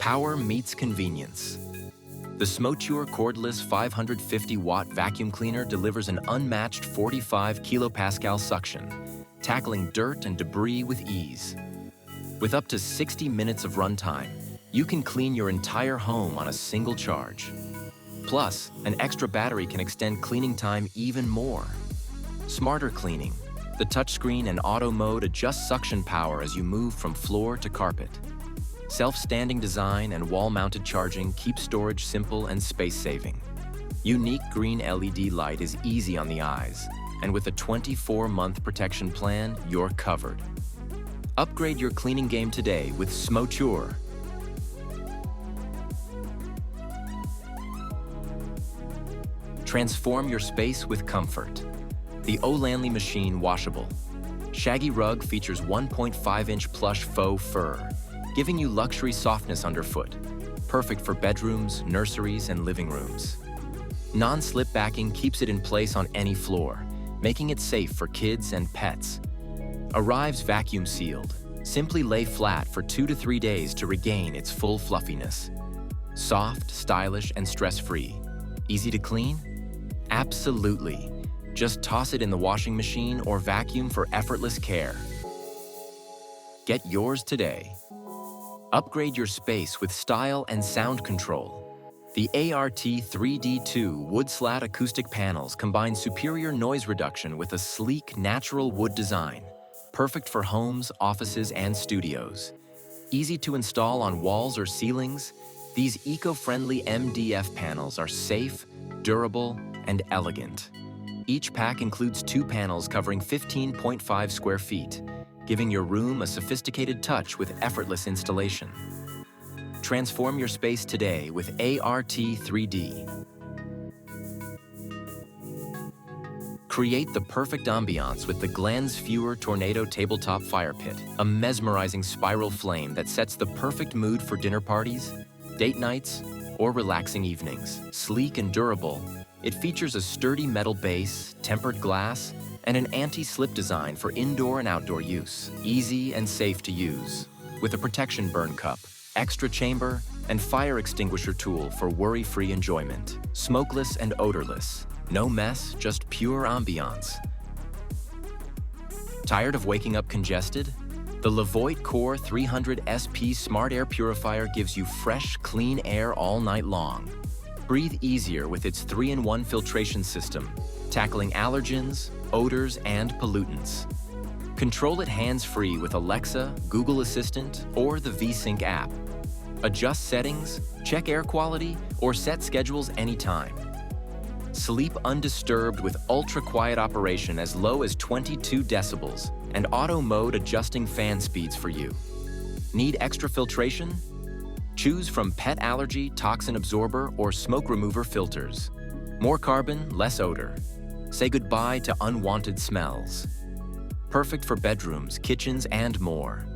Power meets convenience. The Smoture cordless 550-watt vacuum cleaner delivers an unmatched 45 kilopascal suction, tackling dirt and debris with ease. With up to 60 minutes of runtime, you can clean your entire home on a single charge. Plus, an extra battery can extend cleaning time even more. Smarter cleaning. The touchscreen and auto mode adjust suction power as you move from floor to carpet. Self-standing design and wall-mounted charging keep storage simple and space-saving. Unique green LED light is easy on the eyes, and with a 24-month protection plan, you're covered. Upgrade your cleaning game today with Smoture. Transform your space with comfort. The O'Lanley Machine Washable. Shaggy rug features 1.5-inch plush faux fur, giving you luxury softness underfoot, perfect for bedrooms, nurseries, and living rooms. Non-slip backing keeps it in place on any floor, making it safe for kids and pets. Arrives vacuum sealed. Simply lay flat for 2 to 3 days to regain its full fluffiness. Soft, stylish, and stress-free. Easy to clean? Absolutely. Just toss it in the washing machine or vacuum for effortless care. Get yours today. Upgrade your space with style and sound control. The ART3D2 wood slat acoustic panels combine superior noise reduction with a sleek, natural wood design, perfect for homes, offices, and studios. Easy to install on walls or ceilings, these eco-friendly MDF panels are safe, durable, and elegant. Each pack includes 2 panels covering 15.5 square feet, giving your room a sophisticated touch with effortless installation. Transform your space today with ART3D. Create the perfect ambiance with the Glens Fewer Tornado Tabletop Fire Pit, a mesmerizing spiral flame that sets the perfect mood for dinner parties, date nights, or relaxing evenings. Sleek and durable, it features a sturdy metal base, tempered glass, and an anti-slip design for indoor and outdoor use. Easy and safe to use, with a protection burn cup, extra chamber, and fire extinguisher tool for worry-free enjoyment. Smokeless and odorless. No mess, just pure ambiance. Tired of waking up congested? The Levoit Core 300 SP Smart Air Purifier gives you fresh, clean air all night long. Breathe easier with its 3-in-1 filtration system, tackling allergens, odors, and pollutants. Control it hands-free with Alexa, Google Assistant, or the VSync app. Adjust settings, check air quality, or set schedules anytime. Sleep undisturbed with ultra-quiet operation as low as 22 decibels and auto mode adjusting fan speeds for you. Need extra filtration? Choose from pet allergy, toxin absorber, or smoke remover filters. More carbon, less odor. Say goodbye to unwanted smells. Perfect for bedrooms, kitchens, and more.